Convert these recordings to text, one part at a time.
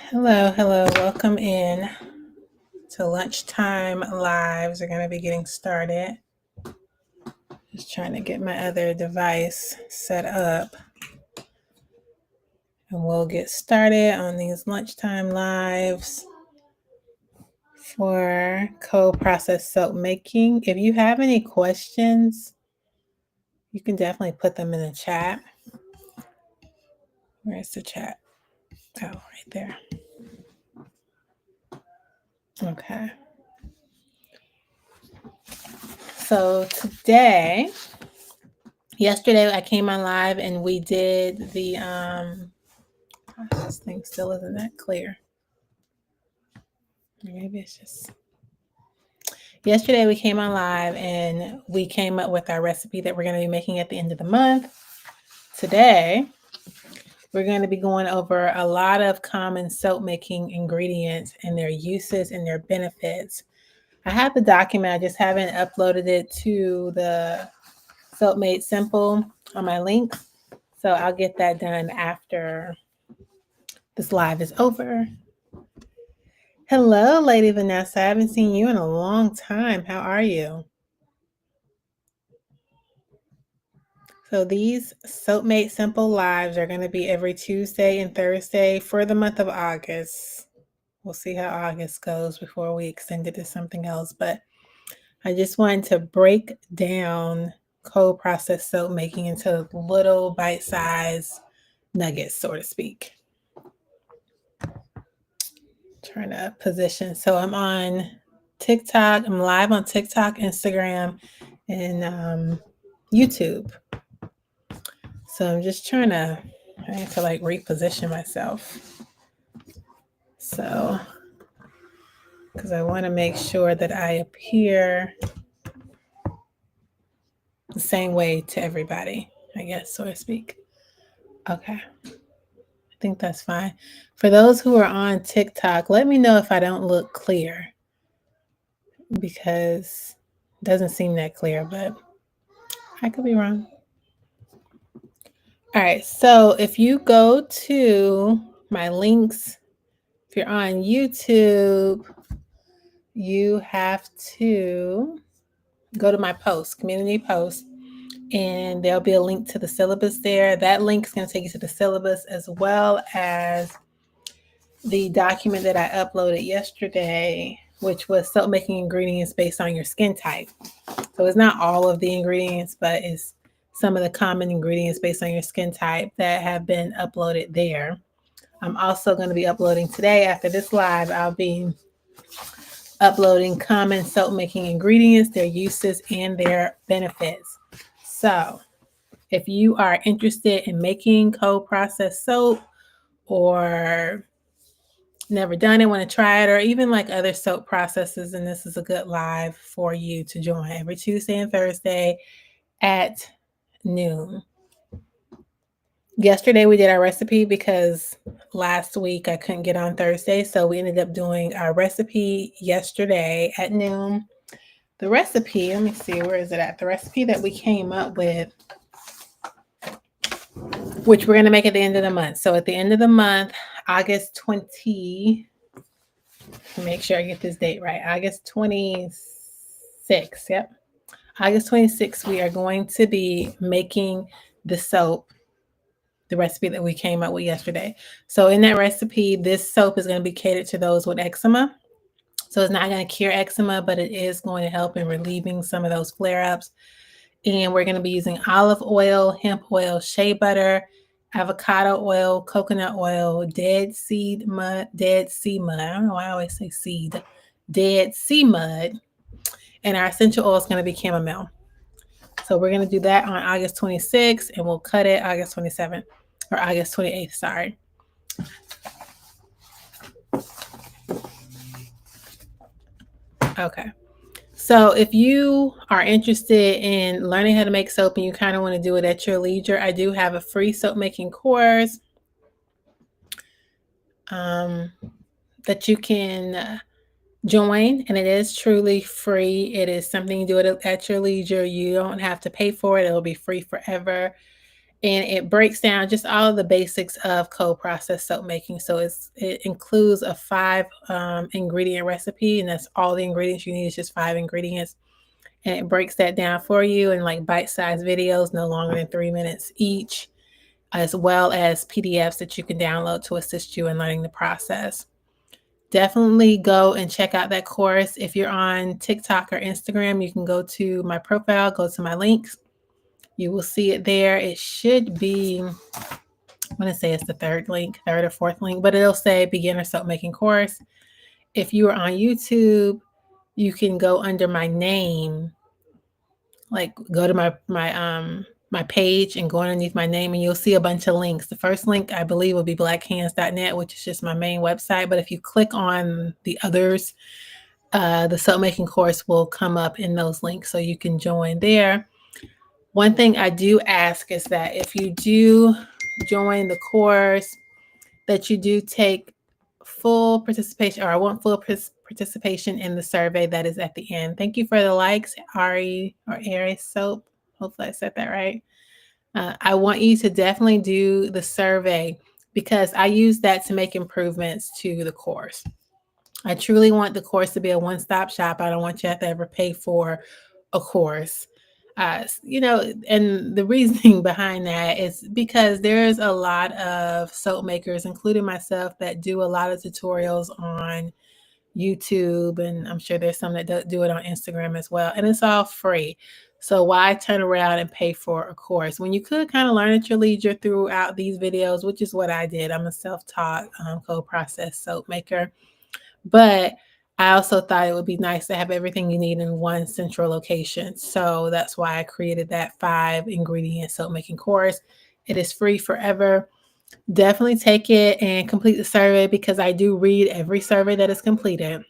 Hello, hello. Welcome in to Lunchtime Lives. We're going to be getting started. Just trying to get my other device set up. And we'll get started on these Lunchtime Lives for cold process soap making. If you have any questions, you can definitely put them in the chat. Where's the chat? Oh, right there. Okay. So yesterday I came on live and we did the this thing still isn't that clear. Maybe it's just yesterday we came on live and we came up with our recipe that we're going to be making at the end of the month. Today we're going to be going over a lot of common soap making ingredients and their uses and their benefits. I have the document, I just haven't uploaded it to the Soap Made Simple on my links. So I'll get that done after this live is over. Hello, Lady Vanessa. I haven't seen you in a long time. How are you? So these Soap Made Simple lives are going to be every Tuesday and Thursday for the month of August. We'll see how August goes before we extend it to something else. But I just wanted to break down cold process soap making into little bite-sized nuggets, so to speak. Trying to position. So I'm on TikTok. I'm live on TikTok, Instagram, and YouTube. So I'm just I need to like reposition myself. So, because I want to make sure that I appear the same way to everybody, I guess, so to speak. Okay. I think that's fine. For those who are on TikTok, let me know if I don't look clear because it doesn't seem that clear, but I could be wrong. All right. So if you go to my links, if you're on YouTube, you have to go to my post, community post, and there'll be a link to the syllabus there. That link is going to take you to the syllabus as well as the document that I uploaded yesterday, which was soap making ingredients based on your skin type. So it's not all of the ingredients, but it's some of the common ingredients based on your skin type that have been uploaded there. I'm also going to be uploading today after this live. I'll be uploading common soap making ingredients, their uses, and their benefits. So if you are interested in making cold process soap or never done it, want to try it, or even like other soap processes, and this is a good live for you to join every Tuesday and Thursday at noon. Yesterday we did our recipe because last week I couldn't get on Thursday, so we ended up doing our recipe yesterday at noon. The recipe, let me see, where is it at? The recipe that we came up with, which we're going to make at the end of the month. So at the end of the month, August 20, make sure I get this date right, August 26th, yep. August 26th, we are going to be making the soap, the recipe that we came up with yesterday. So in that recipe, this soap is going to be catered to those with eczema. So it's not going to cure eczema, but it is going to help in relieving some of those flare-ups. And we're going to be using olive oil, hemp oil, shea butter, avocado oil, coconut oil, dead sea mud. I don't know why I always say seed. Dead sea mud. And our essential oil is going to be chamomile. So we're going to do that on August 26th, and we'll cut it August 27th or August 28th, sorry. Okay. So if you are interested in learning how to make soap and you kind of want to do it at your leisure, I do have a free soap making course that you can join, and it is truly free. It is something you do it at your leisure. You don't have to pay for it. It'll be free forever. and it breaks down just all of the basics of cold process soap making. So it includes a 5 ingredient recipe, and that's all the ingredients you need is just 5 ingredients. And it breaks that down for you in like bite-sized videos, no longer than 3 minutes each, as well as PDFs that you can download to assist you in learning the process. Definitely go and check out that course. If you're on TikTok or Instagram, you can go to my profile, go to my links. You will see it there. It should be, I'm going to say it's the third or fourth link, but it'll say beginner soap making course. If you are on YouTube, you can go under my name, like go to my page and go underneath my name, and you'll see a bunch of links. The first link I believe will be blackhands.net, which is just my main website. But if you click on the others, the soap making course will come up in those links, so you can join there. One thing I do ask is that if you do join the course, that you do take full participation, or I want full participation in the survey that is at the end. Thank you for the likes, Ari or Aries Soap. Hopefully I said that right. I want you to definitely do the survey because I use that to make improvements to the course. I truly want the course to be a one-stop shop. I don't want you to have to ever pay for a course. And the reasoning behind that is because there's a lot of soap makers, including myself, that do a lot of tutorials on YouTube, and I'm sure there's some that do it on Instagram as well, and it's all free. So why turn around and pay for a course when you could kind of learn at your leisure throughout these videos, which is what I did. I'm a self-taught cold process soap maker, but I also thought it would be nice to have everything you need in one central location. So that's why I created that 5 ingredient soap making course. It is free forever. Definitely take it and complete the survey because I do read every survey that is completed.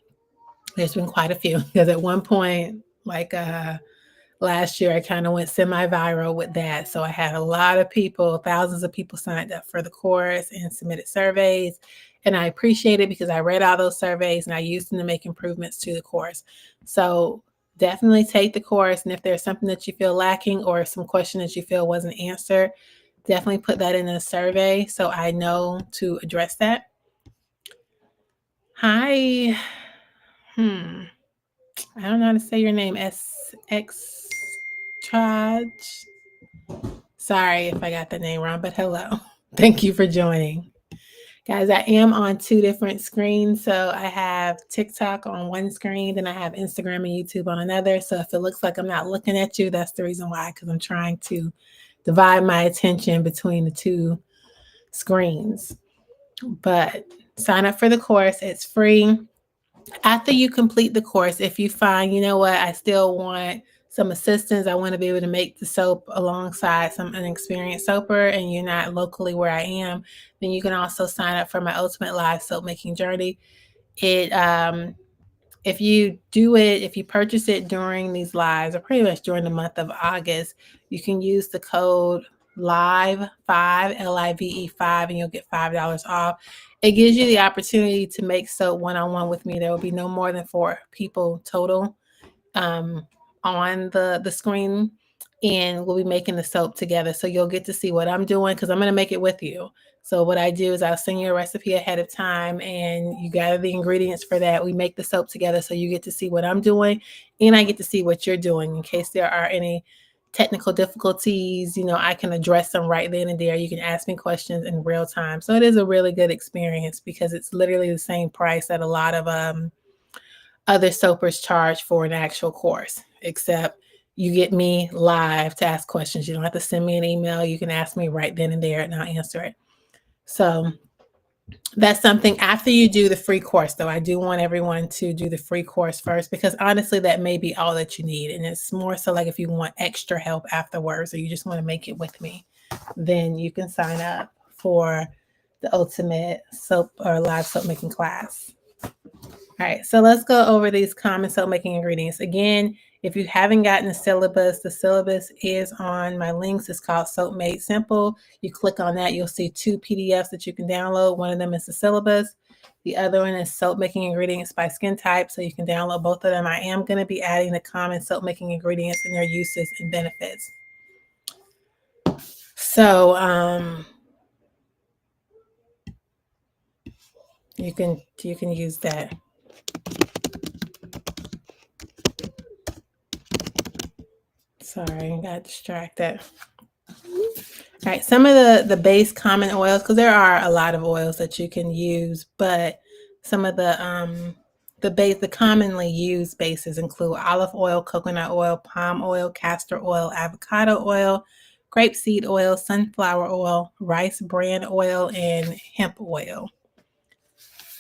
There's been quite a few because at one point, like last year, I kind of went semi-viral with that. So I had a lot of people, thousands of people signed up for the course and submitted surveys. And I appreciate it because I read all those surveys and I used them to make improvements to the course. So definitely take the course. And if there's something that you feel lacking or some question that you feel wasn't answered, definitely put that in a survey so I know to address that. Hi. I don't know how to say your name. SX Charge. Sorry if I got the name wrong, but hello. Thank you for joining. Guys, I am on 2 different screens. So I have TikTok on one screen, then I have Instagram and YouTube on another. So if it looks like I'm not looking at you, that's the reason why, because I'm trying to divide my attention between the 2 screens. But sign up for the course. It's free. After you complete the course, if you find, you know what, I still want some assistance, I want to be able to make the soap alongside an experienced soaper, and you're not locally where I am, then you can also sign up for my Ultimate Live Soap Making Journey. If you purchase it during these lives, or pretty much during the month of August, you can use the code LIVE5, LIVE5, and you'll get $5 off. It gives you the opportunity to make soap one-on-one with me. There will be no more than 4 people total on the screen, and we'll be making the soap together. So you'll get to see what I'm doing because I'm going to make it with you. So what I do is I'll send you a recipe ahead of time and you gather the ingredients for that. We make the soap together so you get to see what I'm doing and I get to see what you're doing in case there are any technical difficulties. I can address them right then and there. You can ask me questions in real time. So it is a really good experience because it's literally the same price that a lot of other soapers charge for an actual course, except you get me live to ask questions. You don't have to send me an email. You can ask me right then and there and I'll answer it. So that's something after you do the free course, though. I do want everyone to do the free course first because honestly, that may be all that you need. And it's more so like if you want extra help afterwards or you just want to make it with me, then you can sign up for the Ultimate Soap or Live Soap Making class. All right, so let's go over these common soap making ingredients. Again, if you haven't gotten the syllabus is on my links. It's called Soap Made Simple. You click on that, you'll see 2 PDFs that you can download. One of them is the syllabus. The other one is Soap Making Ingredients by Skin Type, so you can download both of them. I am going to be adding the common soap making ingredients and their uses and benefits. So you can use that. Sorry, got distracted. All right, some of the base common oils, because there are a lot of oils that you can use, but some of the commonly used bases include olive oil, coconut oil, palm oil, castor oil, avocado oil, grapeseed oil, sunflower oil, rice bran oil, and hemp oil.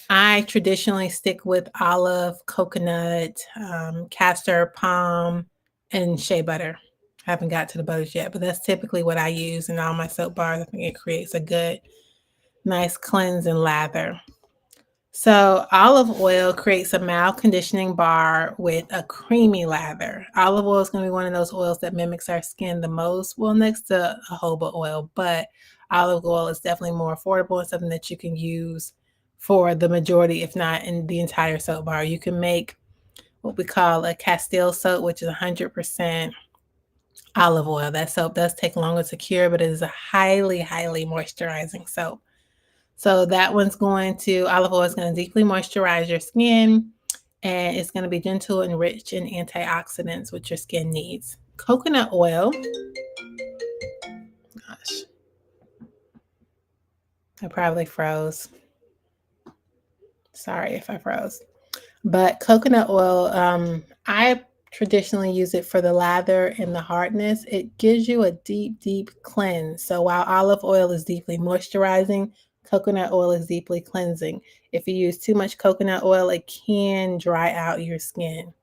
I traditionally stick with olive, coconut, castor, palm, and shea butter. I haven't got to the butters yet, but that's typically what I use in all my soap bars. I think it creates a good, nice cleanse and lather. So, olive oil creates a mild conditioning bar with a creamy lather. Olive oil is going to be one of those oils that mimics our skin the most, well, next to jojoba oil, but olive oil is definitely more affordable and something that you can use for the majority, if not in the entire soap bar. You can make what we call a Castile soap, which is 100% olive oil. That soap does take longer to cure, but it is a highly, highly moisturizing soap. So that one's olive oil is going to deeply moisturize your skin, and it's going to be gentle and rich in antioxidants, which your skin needs. Coconut oil, gosh, I probably froze. Sorry if I froze. But coconut oil, I traditionally use it for the lather and the hardness. It gives you a deep, deep cleanse. So while olive oil is deeply moisturizing, coconut oil is deeply cleansing. If you use too much coconut oil, it can dry out your skin.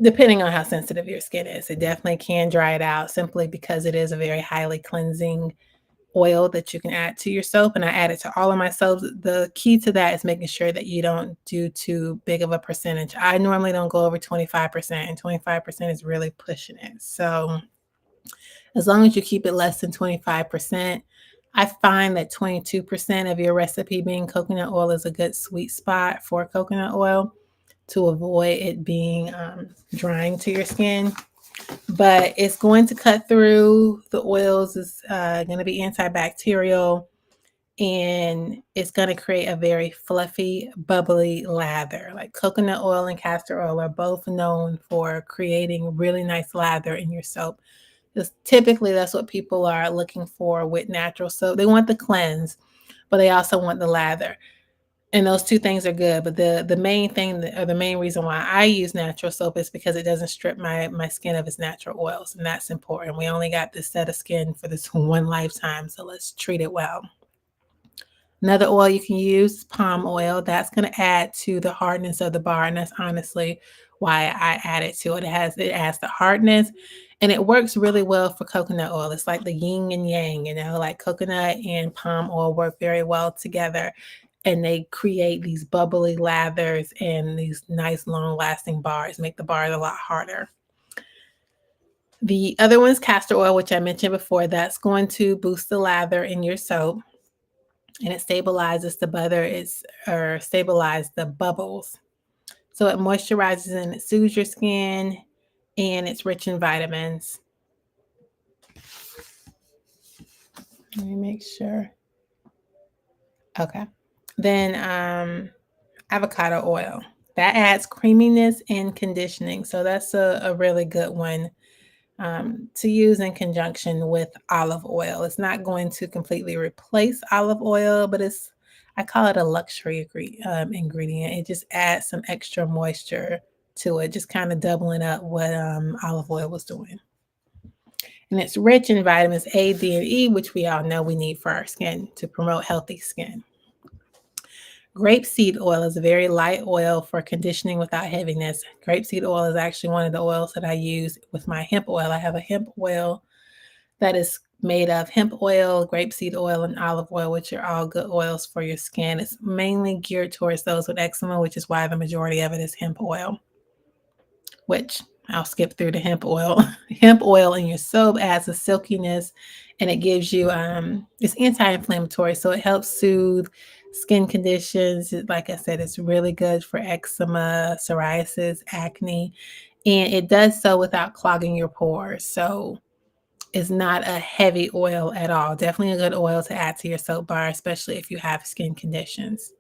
Depending on how sensitive your skin is, it definitely can dry it out simply because it is a very highly cleansing oil that you can add to your soap, and I add it to all of my soaps. The key to that is making sure that you don't do too big of a percentage. I normally don't go over 25%, and 25% is really pushing it. So as long as you keep it less than 25%, I find that 22% of your recipe being coconut oil is a good sweet spot for coconut oil to avoid it being drying to your skin. But it's going to cut through the oils. It's going to be antibacterial, and it's going to create a very fluffy, bubbly lather. Like coconut oil and castor oil are both known for creating really nice lather in your soap. Because typically that's what people are looking for with natural soap. They want the cleanse, but they also want the lather. And those two things are good, but the main thing or the main reason why I use natural soap is because it doesn't strip my skin of its natural oils, and that's important. We only got this set of skin for this one lifetime, so let's treat it well. Another oil you can use is palm oil. That's going to add to the hardness of the bar, and that's honestly why I added to it. It adds the hardness, and it works really well for coconut oil. It's like the yin and yang, like coconut and palm oil work very well together, and they create these bubbly lathers and these nice long-lasting bars, make the bars a lot harder. The other one is castor oil, which I mentioned before. That's going to boost the lather in your soap, and it stabilizes the butter or stabilize the bubbles. So it moisturizes and it soothes your skin, and it's rich in vitamins. Let me make sure. Okay. Then avocado oil. That adds creaminess and conditioning. So that's a really good one to use in conjunction with olive oil. It's not going to completely replace olive oil, but I call it a luxury ingredient. It just adds some extra moisture to it, just kind of doubling up what olive oil was doing. And it's rich in vitamins A, D, and E, which we all know we need for our skin to promote healthy skin. Grapeseed oil is a very light oil for conditioning without heaviness. Grapeseed oil is actually one of the oils that I use with my hemp oil. I have a hemp oil that is made of hemp oil, grapeseed oil, and olive oil, which are all good oils for your skin. It's mainly geared towards those with eczema, which is why the majority of it is hemp oil, which I'll skip through the hemp oil. Hemp oil in your soap adds a silkiness, and it gives you, it's anti-inflammatory, so it helps soothe skin conditions. Like I said, it's really good for eczema, psoriasis, acne, and it does so without clogging your pores. So is not a heavy oil at all. Definitely a good oil to add to your soap bar, especially if you have skin conditions.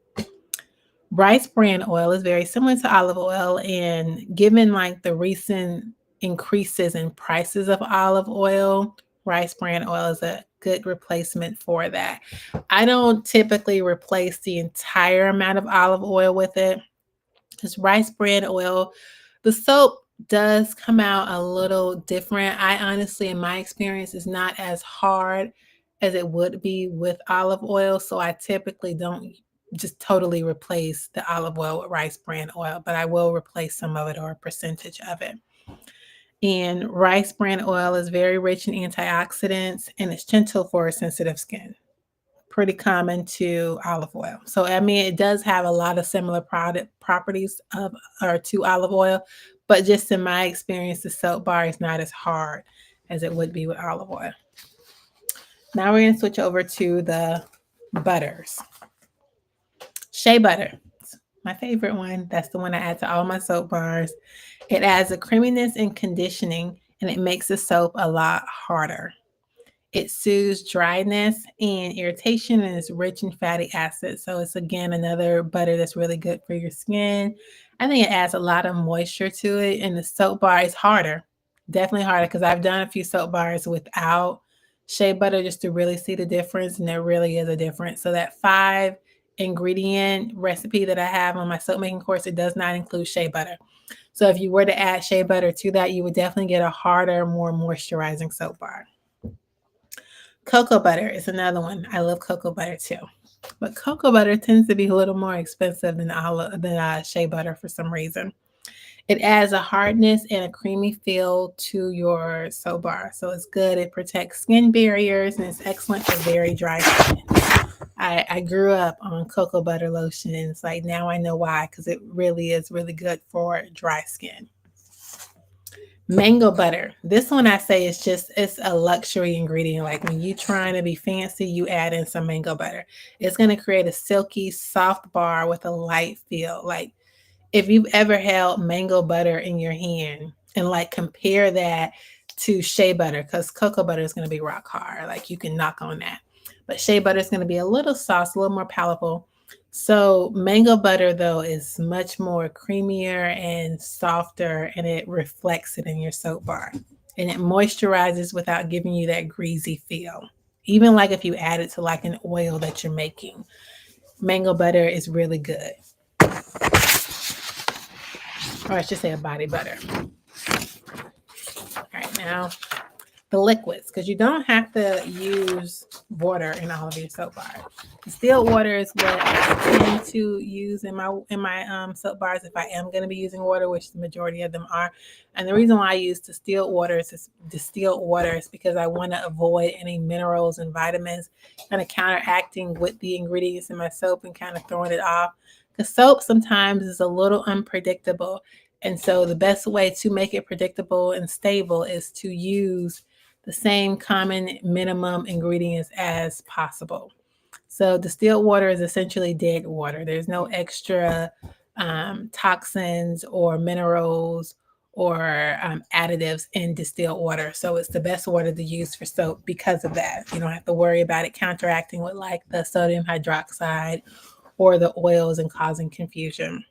Rice bran oil is very similar to olive oil, and given like the recent increases in prices of olive oil, rice bran oil is a good replacement for that. I don't typically replace the entire amount of olive oil with it, because rice bran oil, the soap does come out a little different. I honestly, in my experience, is not as hard as it would be with olive oil. So I typically don't just totally replace the olive oil with rice bran oil, but I will replace some of it or a percentage of it. And rice bran oil is very rich in antioxidants and it's gentle for sensitive skin. Pretty common to olive oil. So I mean, it does have a lot of similar product properties of or to olive oil, but just in my experience, the soap bar is not as hard as it would be with olive oil. Now we're going to switch over to the butters. Shea butter, my favorite one. That's the one I add to all my soap bars. It adds a creaminess and conditioning, and it makes the soap a lot harder. It soothes dryness and irritation and is rich in fatty acids. So it's again another butter that's really good for your skin. I think it adds a lot of moisture to it, and the soap bar is harder. Definitely harder because I've done a few soap bars without shea butter just to really see the difference, and there really is a difference. So that 5 ingredient recipe that I have on my soap making course, it does not include shea butter. So if you were to add shea butter to that, you would definitely get a harder, more moisturizing soap bar. Cocoa butter is another one. I love cocoa butter too. But cocoa butter tends to be a little more expensive than shea butter for some reason. It adds a hardness and a creamy feel to your soap bar. So it's good. It protects skin barriers and it's excellent for very dry skin. I grew up on cocoa butter lotion, and it's like now I know why, because it really is really good for dry skin. Mango butter. This one I say is just, it's a luxury ingredient. Like when you trying to be fancy, you add in some mango butter. It's going to create a silky, soft bar with a light feel. Like if you've ever held mango butter in your hand and like compare that to shea butter, because cocoa butter is going to be rock hard. Like you can knock on that. But shea butter is going to be a little soft, a little more palatable. So mango butter though is much more creamier and softer, and it reflects it in your soap bar. And it moisturizes without giving you that greasy feel. Even like if you add it to like an oil that you're making, mango butter is really good. Or I should say a body butter. All right, now the liquids, because you don't have to use water in all of your soap bars. Distilled water is what I tend to use in my soap bars if I am going to be using water, which the majority of them are. And the reason why I use distilled water is because I want to avoid any minerals and vitamins kind of counteracting with the ingredients in my soap and kind of throwing it off. The soap sometimes is a little unpredictable. And so the best way to make it predictable and stable is to use the same common minimum ingredients as possible. So distilled water is essentially dead water. There's no extra toxins or minerals or additives in distilled water. So it's the best water to use for soap because of that. You don't have to worry about it counteracting with like the sodium hydroxide or the oils and causing confusion.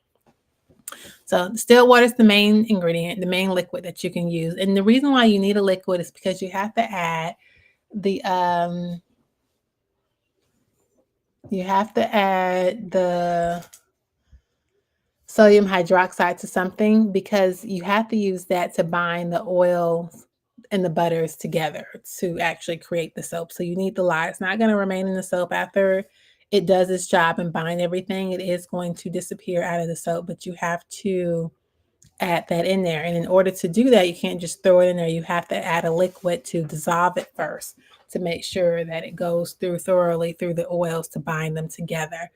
So distilled water is the main ingredient, the main liquid that you can use. And the reason why you need a liquid is because you have to add the sodium hydroxide to something, because you have to use that to bind the oils and the butters together to actually create the soap. So you need the lye. It's not going to remain in the soap after it does its job and bind everything. It is going to disappear out of the soap, but you have to add that in there. And in order to do that, you can't just throw it in there. You have to add a liquid to dissolve it first to make sure that it goes through thoroughly through the oils to bind them together.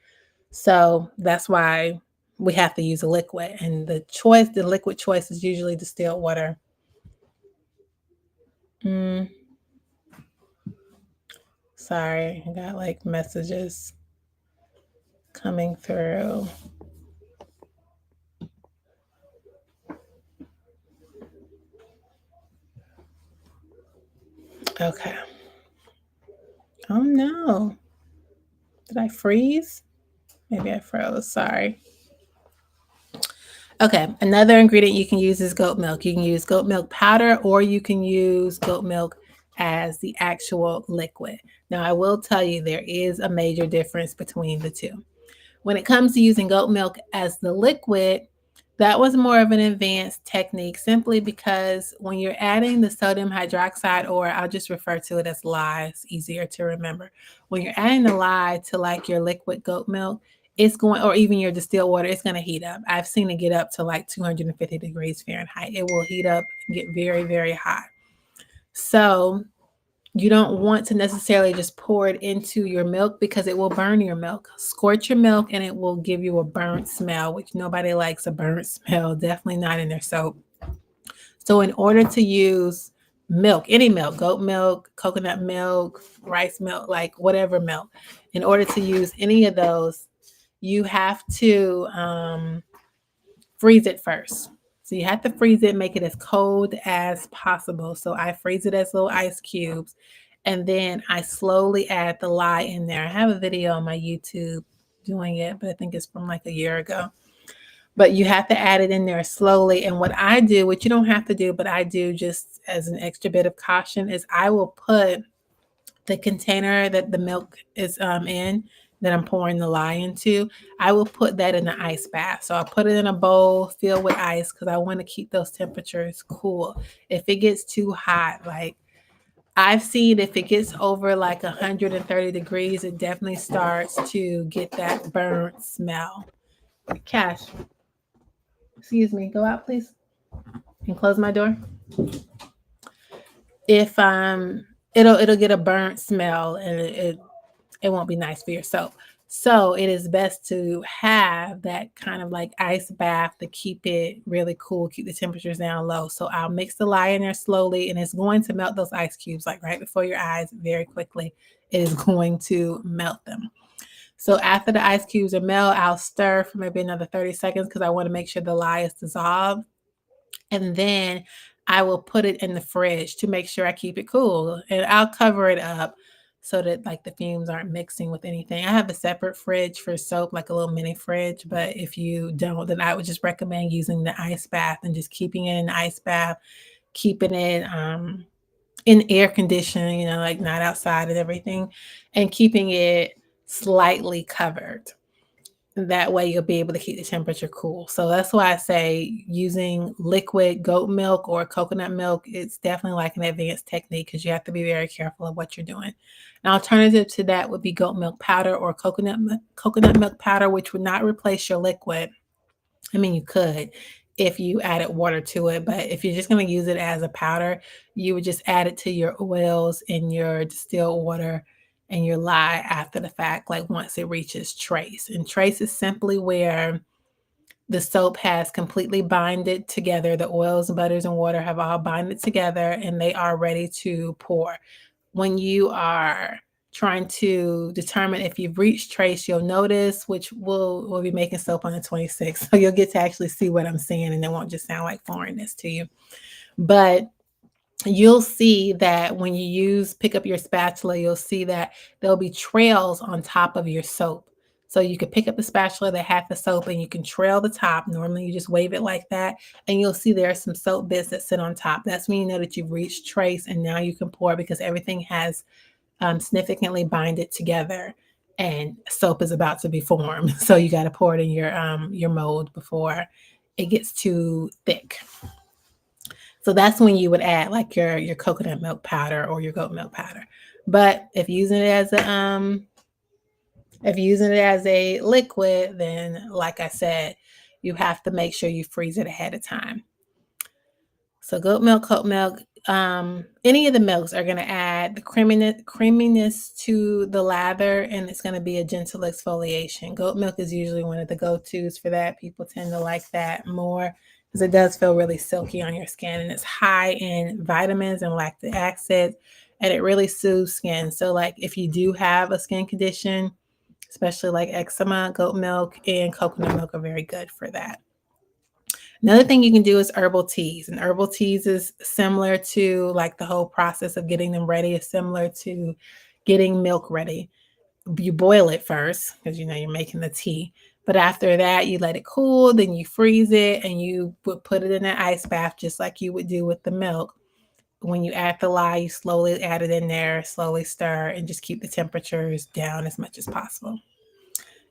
So that's why we have to use a liquid. And the liquid choice is usually distilled water. Sorry, I got like messages coming through. Okay. Oh no. Did I freeze? Maybe I froze. Sorry. Okay, another ingredient you can use is goat milk. You can use goat milk powder or you can use goat milk as the actual liquid. Now, I will tell you there is a major difference between the two. When it comes to using goat milk as the liquid, that was more of an advanced technique simply because when you're adding the sodium hydroxide, or I'll just refer to it as lye, it's easier to remember. When you're adding the lye to like your liquid goat milk, it's going, or even your distilled water, it's going to heat up. I've seen it get up to like 250 degrees Fahrenheit. It will heat up and get very, very hot. So you don't want to necessarily just pour it into your milk because it will burn your milk. Scorch your milk and it will give you a burnt smell, which nobody likes a burnt smell, definitely not in their soap. So in order to use milk, any milk, goat milk, coconut milk, rice milk, like whatever milk, in order to use any of those, you have to freeze it first. So you have to freeze it, make it as cold as possible. So I freeze it as little ice cubes. And then I slowly add the lye in there. I have a video on my YouTube doing it, but I think it's from like a year ago. But you have to add it in there slowly. And what I do, which you don't have to do, but I do just as an extra bit of caution, is I will put the container that the milk is in, that I'm pouring the lye into, I will put that in the ice bath. So I put it in a bowl filled with ice because I want to keep those temperatures cool. If it gets too hot, like I've seen if it gets over like 130 degrees, it definitely starts to get that burnt smell. Cash, excuse me, go out please and close my door. If it'll get a burnt smell and it won't be nice for your soap. So it is best to have that kind of like ice bath to keep it really cool, keep the temperatures down low. So I'll mix the lye in there slowly and it's going to melt those ice cubes like right before your eyes very quickly. It is going to melt them. So after the ice cubes are melt, I'll stir for maybe another 30 seconds because I want to make sure the lye is dissolved. And then I will put it in the fridge to make sure I keep it cool. And I'll cover it up so that like the fumes aren't mixing with anything. I have a separate fridge for soap, like a little mini fridge. But if you don't, then I would just recommend using the ice bath and just keeping it in the ice bath, keeping it in air conditioning, like not outside and everything, and keeping it slightly covered. That way you'll be able to keep the temperature cool. So that's why I say using liquid goat milk or coconut milk, it's definitely like an advanced technique because you have to be very careful of what you're doing. An alternative to that would be goat milk powder or coconut milk powder, which would not replace your liquid. I mean, you could if you added water to it, but if you're just going to use it as a powder, you would just add it to your oils and your distilled water and your lye after the fact, like once it reaches trace. And trace is simply where the soap has completely binded together. The oils, butters, and water have all binded together and they are ready to pour. When you are trying to determine if you've reached trace, you'll notice, which we'll be making soap on the 26th. So you'll get to actually see what I'm saying and it won't just sound like foreignness to you. But you'll see that when you pick up your spatula, you'll see that there'll be trails on top of your soap. So you can pick up the spatula that has the soap and you can trail the top. Normally you just wave it like that and you'll see there are some soap bits that sit on top. That's when you know that you've reached trace and now you can pour because everything has significantly binded together and soap is about to be formed. So you got to pour it in your mold before it gets too thick. So that's when you would add like your coconut milk powder or your goat milk powder. But if using it as a liquid, then like I said, you have to make sure you freeze it ahead of time. So goat milk, any of the milks are going to add the creaminess to the lather, and it's going to be a gentle exfoliation. Goat milk is usually one of the go-tos for that. People tend to like that more because it does feel really silky on your skin, and it's high in vitamins and lactic acid, and it really soothes skin. So like if you do have a skin condition, especially like eczema, goat milk and coconut milk are very good for that. Another thing you can do is herbal teas. And herbal teas is similar to like the whole process of getting them ready is similar to getting milk ready. You boil it first because you know you're making the tea. But after that, you let it cool, then you freeze it and you would put it in an ice bath just like you would do with the milk. When you add the lye, you slowly add it in there, slowly stir, and just keep the temperatures down as much as possible.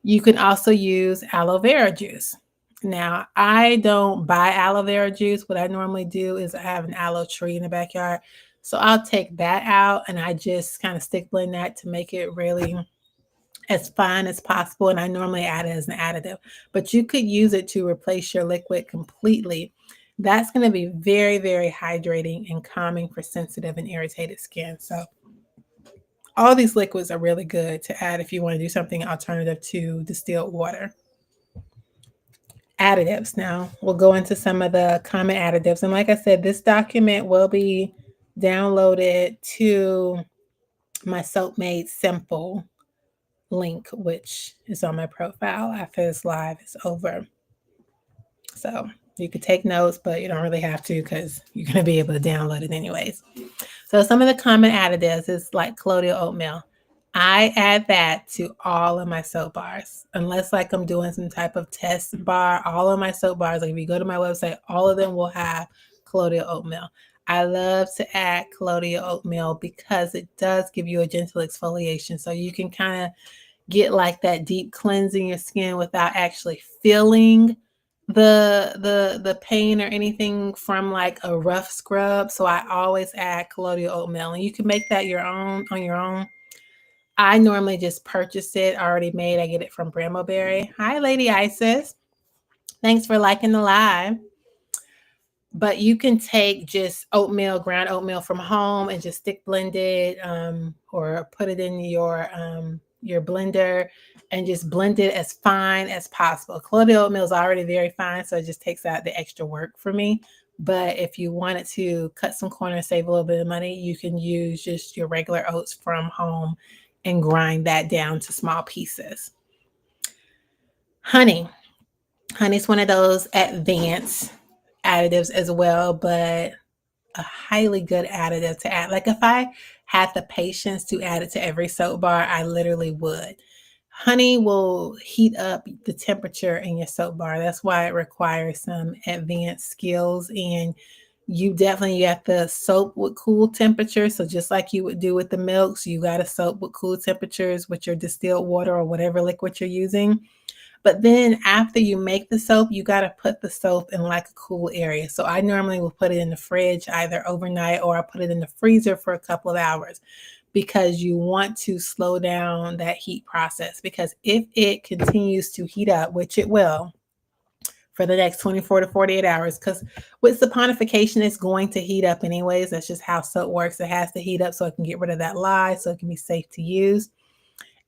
You can also use aloe vera juice. Now, I don't buy aloe vera juice. What I normally do is I have an aloe tree in the backyard. So I'll take that out and I just kind of stick blend that to make it really as fine as possible. And I normally add it as an additive, but you could use it to replace your liquid completely. That's going to be very, very hydrating and calming for sensitive and irritated skin. So all these liquids are really good to add if you want to do something alternative to distilled water. Additives. Now we'll go into some of the common additives. And like I said, this document will be downloaded to my Soap Made Simple link, which is on my profile after this live is over. So you could take notes, but you don't really have to because you're going to be able to download it anyways. So some of the common additives is like colloidal oatmeal. I add that to all of my soap bars, unless like I'm doing some type of test bar. All of my soap bars, like if you go to my website, all of them will have colloidal oatmeal. I love to add colloidal oatmeal because it does give you a gentle exfoliation. So you can kind of get like that deep cleansing your skin without actually feeling the pain or anything from like a rough scrub. So I always add colloidal oatmeal, and you can make that your own on your own. I normally just purchase it already made. I get it from Brambleberry. Hi, Lady Isis. Thanks for liking the live. But you can take just oatmeal, ground oatmeal from home, and just stick blend it, or put it in your blender and just blend it as fine as possible. Colloidal oatmeal is already very fine, so it just takes out the extra work for me. But if you wanted to cut some corners, save a little bit of money, you can use just your regular oats from home and grind that down to small pieces. Honey. Honey's one of those advanced additives as well, but a highly good additive to add. Like if I had the patience to add it to every soap bar, I literally would. Honey will heat up the temperature in your soap bar. That's why it requires some advanced skills. And you have to soap with cool temperatures. So just like you would do with the milks, you got to soap with cool temperatures with your distilled water or whatever liquid you're using. But then after you make the soap, you got to put the soap in like a cool area. So I normally will put it in the fridge either overnight or I put it in the freezer for a couple of hours, because you want to slow down that heat process. Because if it continues to heat up, which it will for the next 24 to 48 hours, because with saponification, it's going to heat up anyways. That's just how soap works. It has to heat up so it can get rid of that lye, so it can be safe to use.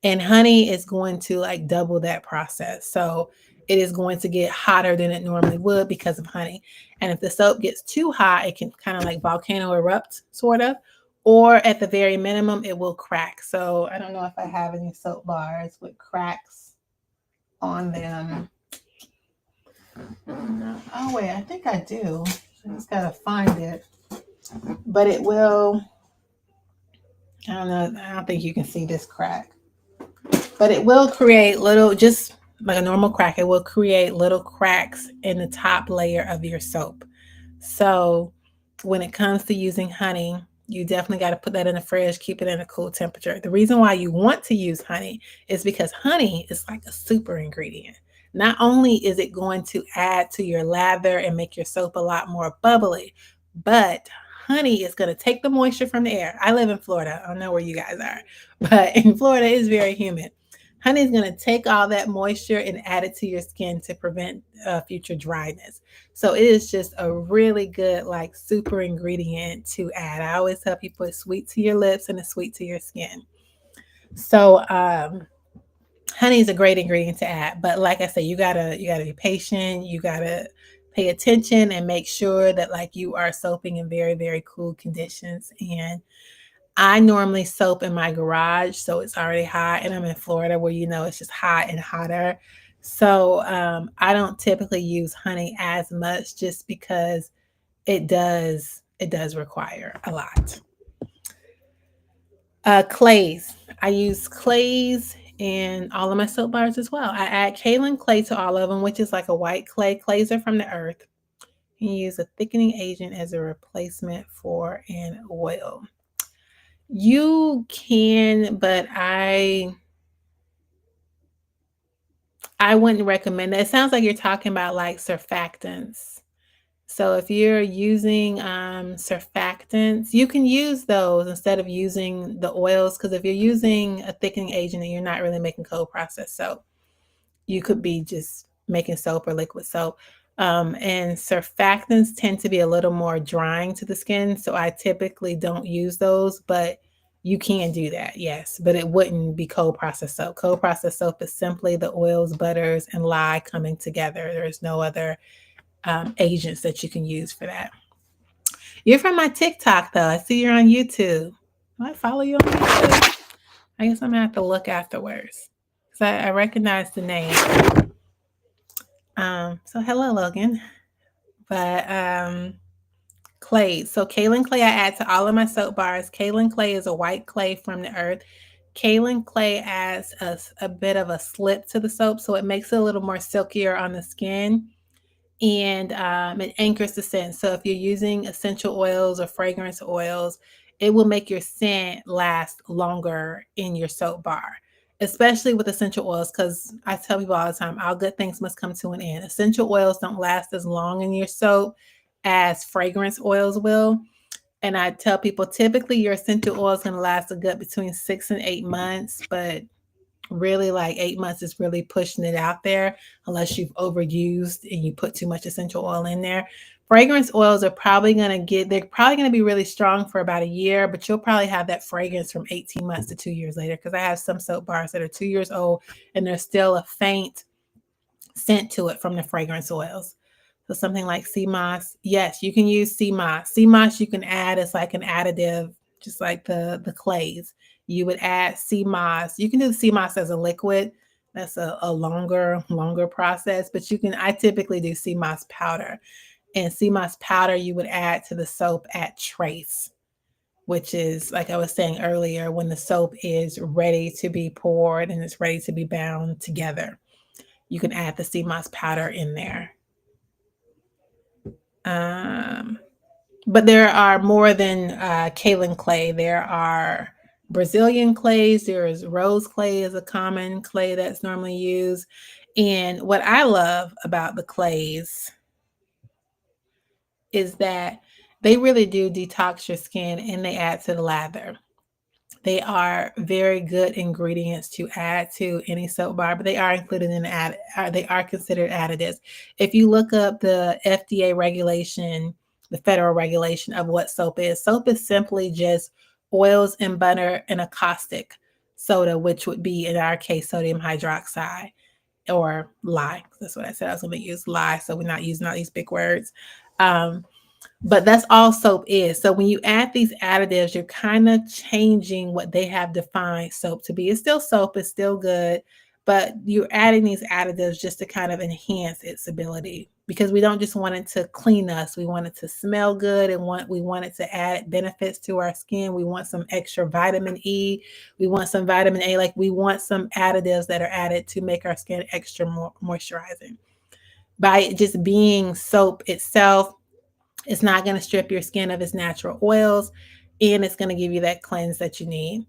And honey is going to like double that process. So it is going to get hotter than it normally would because of honey. And if the soap gets too hot, it can kind of like volcano erupt, sort of. Or at the very minimum, it will crack. So I don't know if I have any soap bars with cracks on them. Oh, wait, I think I do. I just got to find it. But it will, I don't know, I don't think you can see this crack. But it will create little, just like a normal crack, it will create little cracks in the top layer of your soap. So when it comes to using honey, you definitely got to put that in the fridge, keep it in a cool temperature. The reason why you want to use honey is because honey is like a super ingredient. Not only is it going to add to your lather and make your soap a lot more bubbly, but honey is going to take the moisture from the air. I live in Florida. I don't know where you guys are, but in Florida, it's very humid. Honey is going to take all that moisture and add it to your skin to prevent future dryness. So it is just a really good, like, super ingredient to add. I always tell people it's sweet to your lips and it's sweet to your skin. So honey is a great ingredient to add. But like I said, you gotta be patient. You gotta pay attention and make sure that like you are soaping in very, very cool conditions. And I normally soap in my garage, so it's already hot, and I'm in Florida where it's just hot and hotter. So I don't typically use honey as much just because it does require a lot. Clays. I use clays in all of my soap bars as well. I add kaolin clay to all of them, which is like a white clay. Clays are from the earth. You use a thickening agent as a replacement for an oil. You can, but I wouldn't recommend it. It sounds like you're talking about like surfactants. So if you're using surfactants, you can use those instead of using the oils. Because if you're using a thickening agent and you're not really making cold processed soap, you could be just making soap or liquid soap. And surfactants tend to be a little more drying to the skin. So I typically don't use those, but you can do that, yes. But it wouldn't be cold processed soap. Cold processed soap is simply the oils, butters, and lye coming together. There's no other agents that you can use for that. You're from my TikTok though. I see you're on YouTube. Do I follow you on YouTube? I guess I'm gonna have to look afterwards because I recognize the name. So hello, Logan. But clay. So kaolin clay I add to all of my soap bars. Kaolin clay is a white clay from the earth. Kaolin clay adds a bit of a slip to the soap, so it makes it a little more silkier on the skin, and it anchors the scent. So if you're using essential oils or fragrance oils, it will make your scent last longer in your soap bar, especially with essential oils. Because I tell people all the time, all good things must come to an end. Essential oils don't last as long in your soap as fragrance oils will. And I tell people typically your essential oil is going to last a good between 6 and 8 months, but really like 8 months is really pushing it out there unless you've overused and you put too much essential oil in there. Fragrance oils are probably going to they're probably going to be really strong for about a year, but you'll probably have that fragrance from 18 months to 2 years later. Because I have some soap bars that are 2 years old and there's still a faint scent to it from the fragrance oils. So something like sea moss, yes, you can use sea moss. Sea moss you can add as like an additive, just like the clays. You would add sea moss. You can do the sea moss as a liquid. That's a longer process, but you can. I typically do sea moss powder, and sea moss powder you would add to the soap at trace, which is like I was saying earlier, when the soap is ready to be poured and it's ready to be bound together. You can add the sea moss powder in there. Um, but there are more than kaolin clay. There are Brazilian clays. There is rose clay is a common clay that's normally used. And what I love about the clays is that they really do detox your skin and they add to the lather. They are very good ingredients to add to any soap bar, but they are included in they are considered additives. If you look up the FDA regulation, the federal regulation of what soap is simply just oils and butter and a caustic soda, which would be in our case sodium hydroxide or lye. That's what I said. I was going to use lye, so we're not using all these big words. But that's all soap is. So when you add these additives, you're kind of changing what they have defined soap to be. It's still soap, it's still good, but you're adding these additives just to kind of enhance its ability, because we don't just want it to clean us. We want it to smell good, and we want it to add benefits to our skin. We want some extra vitamin E. We want some vitamin A. Like, we want some additives that are added to make our skin extra more moisturizing. By just being soap itself, it's not going to strip your skin of its natural oils, and it's going to give you that cleanse that you need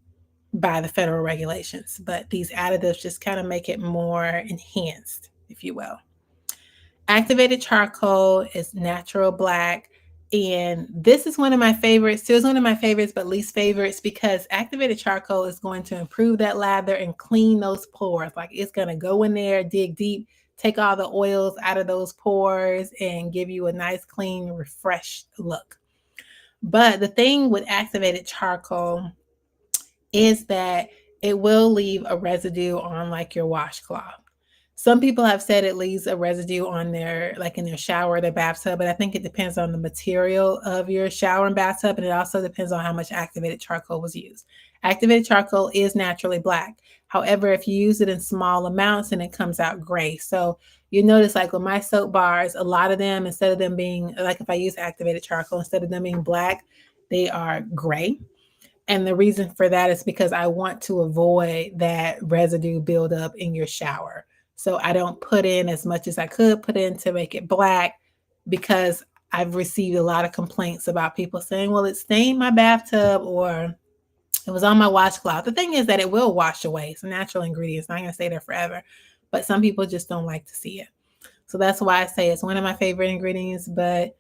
by the federal regulations. But these additives just kind of make it more enhanced, if you will. Activated charcoal is natural black. And this is one of my favorites. Still is one of my favorites, but least favorites, because activated charcoal is going to improve that lather and clean those pores. Like, it's going to go in there, dig deep, take all the oils out of those pores, and give you a nice, clean, refreshed look. But the thing with activated charcoal is that it will leave a residue on like your washcloth. Some people have said it leaves a residue on their, like in their shower, their bathtub, but I think it depends on the material of your shower and bathtub, and it also depends on how much activated charcoal was used. Activated charcoal is naturally black. However, if you use it in small amounts, then it comes out gray. So you notice, like with my soap bars, a lot of them, instead of them being like, if I use activated charcoal, instead of them being black, they are gray. And the reason for that is because I want to avoid that residue buildup in your shower. So I don't put in as much as I could put in to make it black, because I've received a lot of complaints about people saying, well, it stained my bathtub, or it was on my washcloth. The thing is that it will wash away. It's a natural ingredient. It's not going to stay there forever. But some people just don't like to see it. So that's why I say it's one of my favorite ingredients, but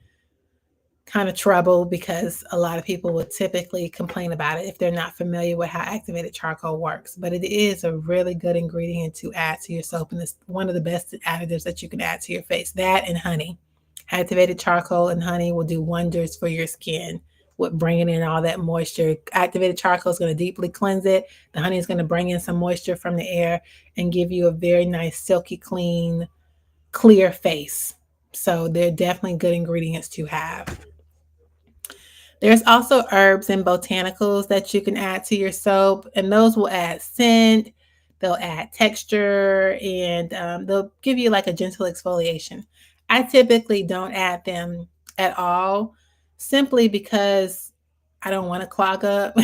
kind of trouble because a lot of people would typically complain about it if they're not familiar with how activated charcoal works. But it is a really good ingredient to add to your soap, and it's one of the best additives that you can add to your face. That and honey. Activated charcoal and honey will do wonders for your skin with bringing in all that moisture. Activated charcoal is going to deeply cleanse it. The honey is going to bring in some moisture from the air and give you a very nice, silky, clean, clear face. So they're definitely good ingredients to have. There's also herbs and botanicals that you can add to your soap, and those will add scent, they'll add texture, and they'll give you like a gentle exfoliation. I typically don't add them at all, simply because I don't want to clog up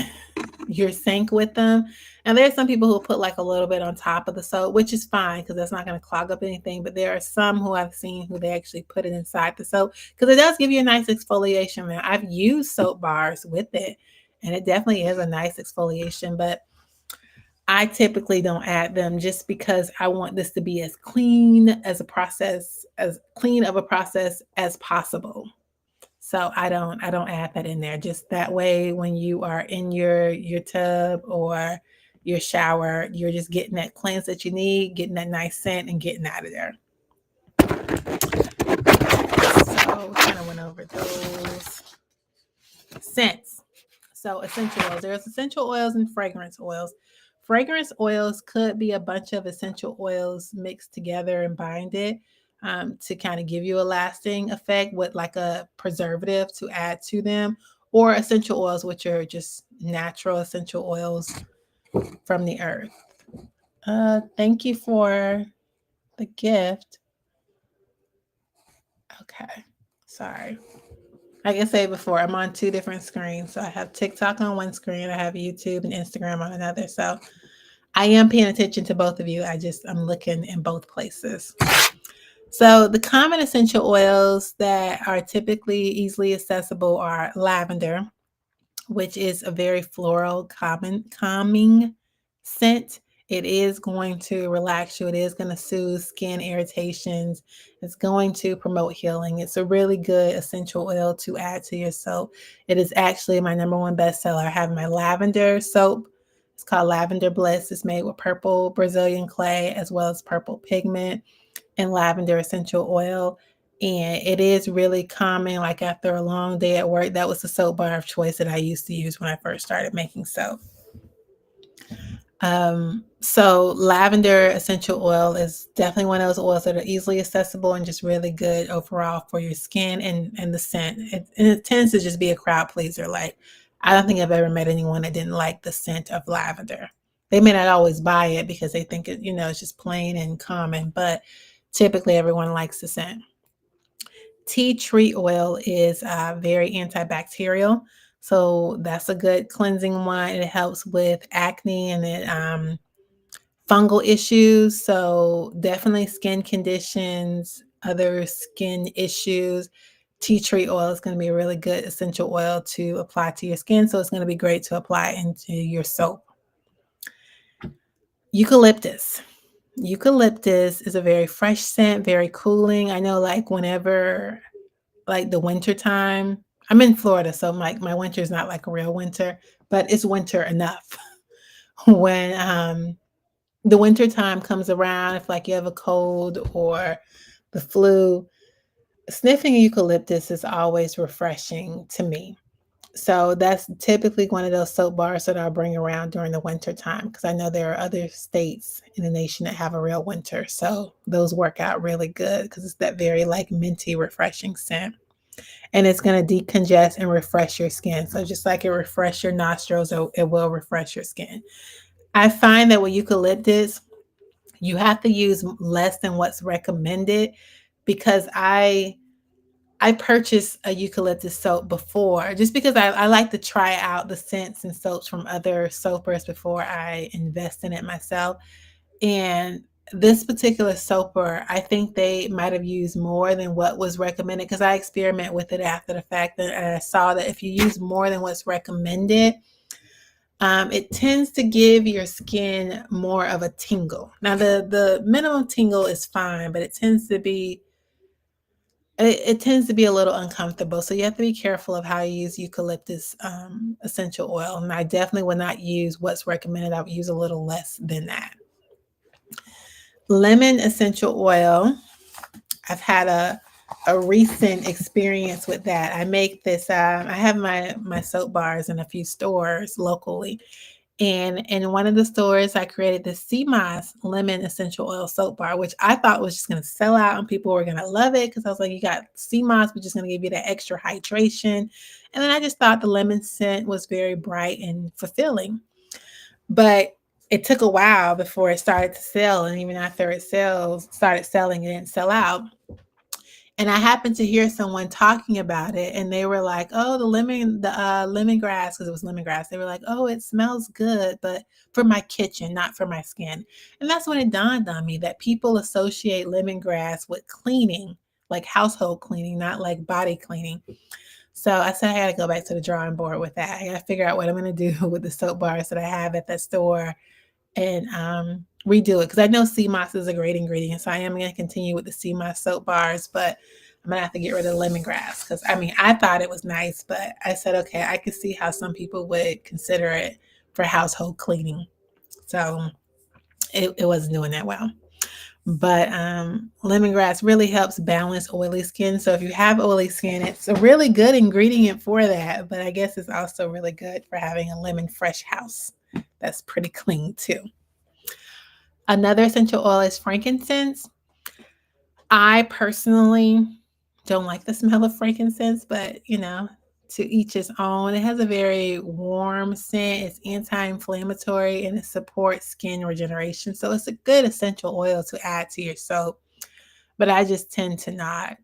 your sink with them. And there's some people who put like a little bit on top of the soap, which is fine because that's not going to clog up anything. But there are some who I've seen who they actually put it inside the soap because it does give you a nice exfoliation. Man, I've used soap bars with it, and it definitely is a nice exfoliation. But I typically don't add them just because I want this to be as clean as a process, as clean of a process as possible. So I don't add that in there. Just that way when you are in your tub or your shower, you're just getting that cleanse that you need, getting that nice scent and getting out of there. So kind of went over those scents. So essential oils. There's essential oils and fragrance oils. Fragrance oils could be a bunch of essential oils mixed together and binded to kind of give you a lasting effect with like a preservative to add to them, or essential oils, which are just natural essential oils from the earth. Thank you for the gift. Okay, sorry. Like I said before, I'm on two different screens. So I have TikTok on one screen, I have YouTube and Instagram on another. So I am paying attention to both of you. I'm looking in both places. So the common essential oils that are typically easily accessible are lavender, which is a very floral, calming scent. It is going to relax you. It is going to soothe skin irritations. It's going to promote healing. It's a really good essential oil to add to your soap. It is actually my number one bestseller. I have my lavender soap. It's called Lavender Bliss. It's made with purple Brazilian clay as well as purple pigment and lavender essential oil. And it is really calming. Like after a long day at work, that was the soap bar of choice that I used to use when I first started making soap. So lavender essential oil is definitely one of those oils that are easily accessible and just really good overall for your skin and the scent. And it tends to just be a crowd pleaser. Like I don't think I've ever met anyone that didn't like the scent of lavender. They may not always buy it because they think it, it's just plain and common, but typically everyone likes the scent. Tea tree oil is very antibacterial. So that's a good cleansing one. It helps with acne and fungal issues. So definitely skin conditions, other skin issues. Tea tree oil is going to be a really good essential oil to apply to your skin. So it's going to be great to apply into your soap. Eucalyptus. Eucalyptus is a very fresh scent, very cooling. I know like whenever like the winter time, I'm in Florida, so my winter is not like a real winter, but it's winter enough. When the winter time comes around, if like you have a cold or the flu, sniffing eucalyptus is always refreshing to me. So that's typically one of those soap bars that I'll bring around during the winter time because I know there are other states in the nation that have a real winter. So those work out really good because it's that very like minty, refreshing scent. and it's going to decongest and refresh your skin. So just like it refresh your nostrils, it will refresh your skin. I find that with eucalyptus, you have to use less than what's recommended, because I purchased a eucalyptus soap before, just because I like to try out the scents and soaps from other soapers before I invest in it myself. And this particular soaper, I think they might have used more than what was recommended, because I experiment with it after the fact, and I saw that if you use more than what's recommended, it tends to give your skin more of a tingle. Now, the minimum tingle is fine, but it tends to be a little uncomfortable. So you have to be careful of how you use eucalyptus essential oil. And I definitely would not use what's recommended. I would use a little less than that. Lemon essential oil. I've had a recent experience with that. I make this. I have my soap bars in a few stores locally, and in one of the stores, I created the Sea Moss lemon essential oil soap bar, which I thought was just going to sell out and people were going to love it, because I was like, you got Sea Moss, which is going to give you that extra hydration. And then I just thought the lemon scent was very bright and fulfilling. But it took a while before it started to sell. And even after it started selling, it didn't sell out. And I happened to hear someone talking about it, and they were like, "Oh, the lemongrass," because it was lemongrass. They were like, "Oh, it smells good, but for my kitchen, not for my skin." And that's when it dawned on me that people associate lemongrass with cleaning, like household cleaning, not like body cleaning. So I said I got to go back to the drawing board with that. I got to figure out what I'm going to do with the soap bars that I have at that store, and redo it, because I know sea moss is a great ingredient. So I am going to continue with the sea moss soap bars, but I'm going to have to get rid of the lemongrass, because I mean, I thought it was nice, but I said, okay, I could see how some people would consider it for household cleaning. So it wasn't doing that well. But lemongrass really helps balance oily skin. So if you have oily skin, it's a really good ingredient for that. But I guess it's also really good for having a lemon fresh house that's pretty clean too. Another essential oil is frankincense. I personally don't like the smell of frankincense, but to each his own. It has a very warm scent, it's anti-inflammatory, and it supports skin regeneration. So it's a good essential oil to add to your soap. But I just tend to not.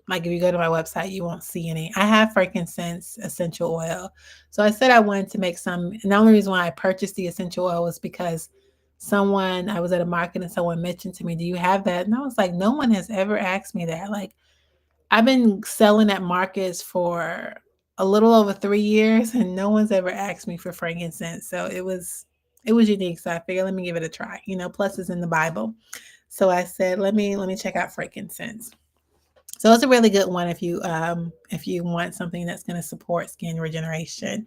Like, if you go to my website, you won't see any. I have frankincense essential oil. So I said I wanted to make some. And the only reason why I purchased the essential oil was because I was at a market and someone mentioned to me, "Do you have that?" And I was like, no one has ever asked me that. Like, I've been selling at markets for a little over 3 years, and no one's ever asked me for frankincense. So it was unique. So I figured, let me give it a try. Plus it's in the Bible. So I said, let me check out frankincense. So it's a really good one if you want something that's going to support skin regeneration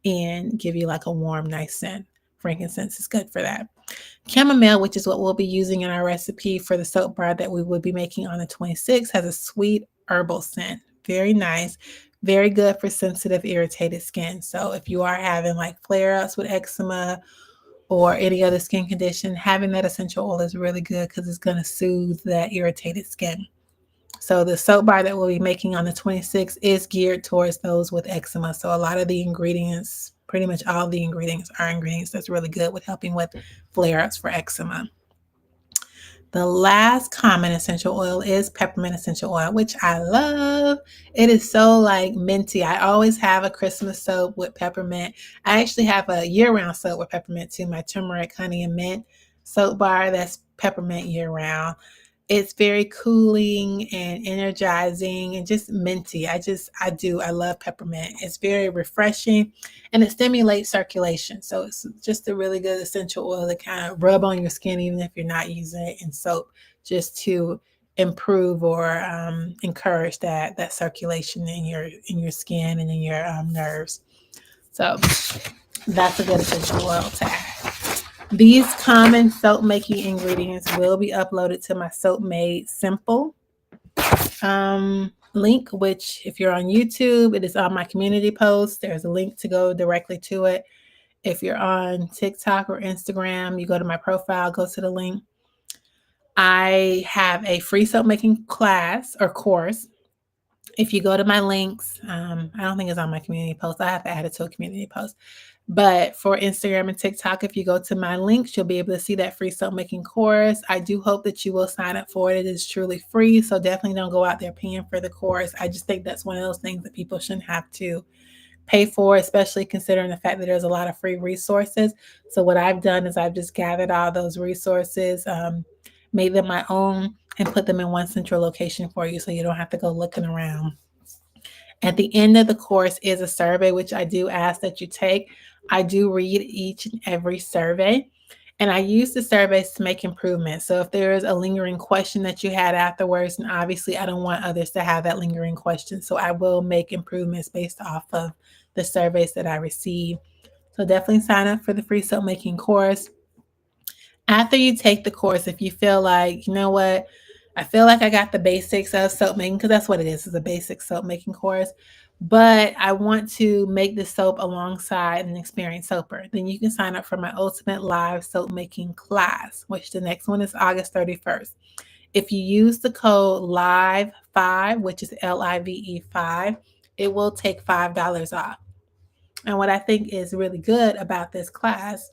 and give you like a warm, nice scent. Frankincense is good for that. Chamomile, which is what we'll be using in our recipe for the soap bar that we will be making on the 26th, has a sweet herbal scent. Very nice. Very good for sensitive, irritated skin. So if you are having like flare-ups with eczema or any other skin condition, having that essential oil is really good, because it's going to soothe that irritated skin. So the soap bar that we'll be making on the 26th is geared towards those with eczema. So a lot of the ingredients, pretty much all the ingredients, are ingredients that's really good with helping with flare-ups for eczema. The last common essential oil is peppermint essential oil, which I love. It is so like minty. I always have a Christmas soap with peppermint. I actually have a year-round soap with peppermint too. My turmeric, honey, and mint soap bar, that's peppermint year-round. It's very cooling and energizing and just minty. I love peppermint. It's very refreshing, and it stimulates circulation. So it's just a really good essential oil to kind of rub on your skin, even if you're not using it in soap, just to improve or encourage that circulation in your skin and in your nerves. So that's a good essential oil to add. These common soap making ingredients will be uploaded to my Soap Made Simple link, which if you're on YouTube, it is on my community post. There's a link to go directly to it. If you're on TikTok or Instagram, you go to my profile, go to the link. I have a free soap making class or course If you go to my links, I don't think it's on my community post. I have to add it to a community post. But for Instagram and TikTok, if you go to my links, you'll be able to see that free soap making course. I do hope that you will sign up for it. It is truly free. So definitely don't go out there paying for the course. I just think that's one of those things that people shouldn't have to pay for, especially considering the fact that there's a lot of free resources. So what I've done is I've just gathered all those resources, made them my own, and put them in one central location for you so you don't have to go looking around. At the end of the course is a survey, which I do ask that you take. I do read each and every survey, and I use the surveys to make improvements. So if there is a lingering question that you had afterwards, and obviously I don't want others to have that lingering question, so I will make improvements based off of the surveys that I receive. So definitely sign up for the free soap making course. After you take the course, if you feel like, you know what, I feel like I got the basics of soap making, because that's what it is a basic soap making course, but I want to make the soap alongside an experienced soaper, then you can sign up for my ultimate live soap making class, which the next one is August 31st. If you use the code LIVE5, which is LIVE5, it will take $5 off. And what I think is really good about this class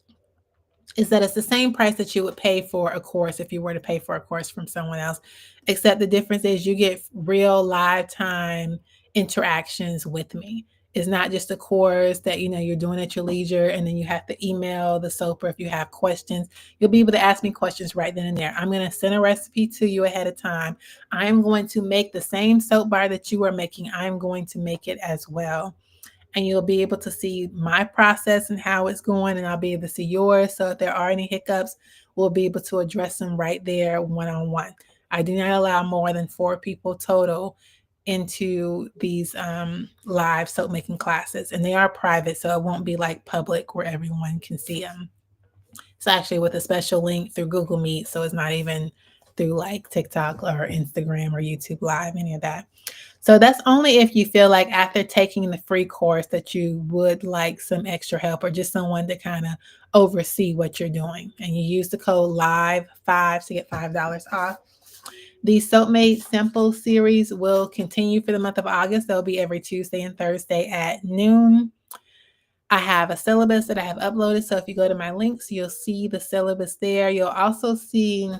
is that it's the same price that you would pay for a course if you were to pay for a course from someone else, except the difference is you get real live time interactions with me. It's not just a course that you're doing at your leisure and then you have to email the soaper if you have questions. You'll be able to ask me questions right then and there. I'm going to send a recipe to you ahead of time. I'm going to make the same soap bar that you are making. I'm going to make it as well, and you'll be able to see my process and how it's going, and I'll be able to see yours. So if there are any hiccups, we'll be able to address them right there one-on-one. I do not allow more than 4 people total into these live soap making classes, and they are private, so it won't be like public where everyone can see them. It's actually with a special link through Google Meet, so it's not even through like TikTok or Instagram or YouTube Live, any of that. So that's only if you feel like after taking the free course that you would like some extra help or just someone to kind of oversee what you're doing. And you use the code LIVE5 to get $5 off. The Soap Made Simple series will continue for the month of August. They'll be every Tuesday and Thursday at noon. I have a syllabus that I have uploaded. So if you go to my links, you'll see the syllabus there. You'll also see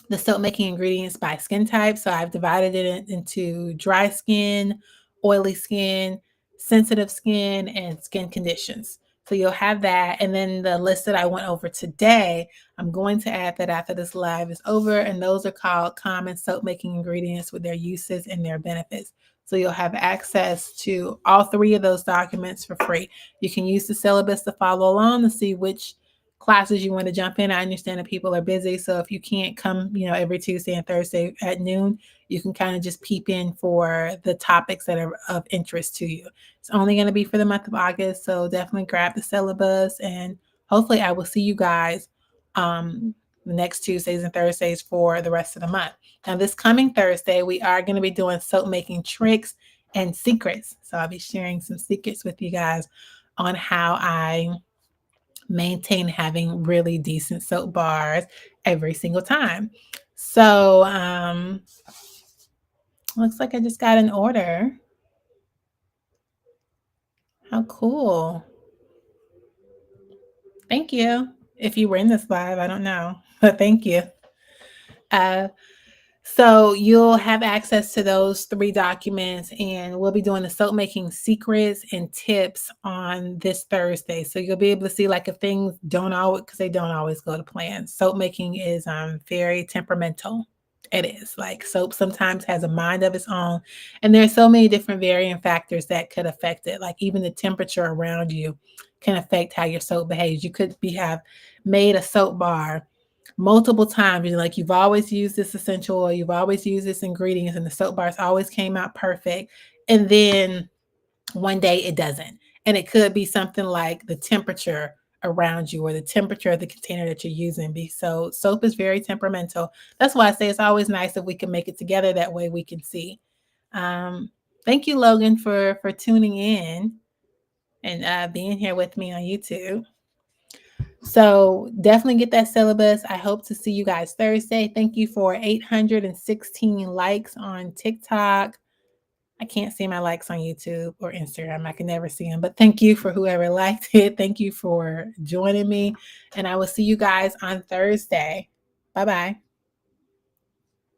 the soap making ingredients by skin type. So I've divided it into dry skin, oily skin, sensitive skin, and skin conditions. So you'll have that. And then the list that I went over today, I'm going to add that after this live is over. And those are called common soap making ingredients with their uses and their benefits. So you'll have access to all 3 of those documents for free. You can use the syllabus to follow along to see which classes you want to jump in. I understand that people are busy. So if you can't come, every Tuesday and Thursday at noon, you can kind of just peep in for the topics that are of interest to you. It's only going to be for the month of August. So definitely grab the syllabus, and hopefully I will see you guys the next Tuesdays and Thursdays for the rest of the month. Now, this coming Thursday, we are going to be doing soap making tricks and secrets. So I'll be sharing some secrets with you guys on how I maintain having really decent soap bars every single time. So looks like I just got an order. How cool. Thank you. If you were in this live, I don't know, but thank you. So you'll have access to those 3 documents, and we'll be doing the soap making secrets and tips on this Thursday. So you'll be able to see like if things don't always, because they don't always go to plan. Soap making is very temperamental. It is like soap sometimes has a mind of its own, and there's so many different varying factors that could affect it. Like even the temperature around you can affect how your soap behaves. You could have made a soap bar multiple times. You're like, you've always used this essential oil, you've always used this ingredients, and the soap bars always came out perfect. And then one day it doesn't. And it could be something like the temperature around you or the temperature of the container that you're using. So soap is very temperamental. That's why I say it's always nice if we can make it together. That way we can see. Thank you, Logan, for tuning in and being here with me on YouTube. So definitely get that syllabus. I hope to see you guys Thursday. Thank you for 816 likes on TikTok. I can't see my likes on YouTube or Instagram. I can never see them. But thank you for whoever liked it. Thank you for joining me. And I will see you guys on Thursday. Bye-bye.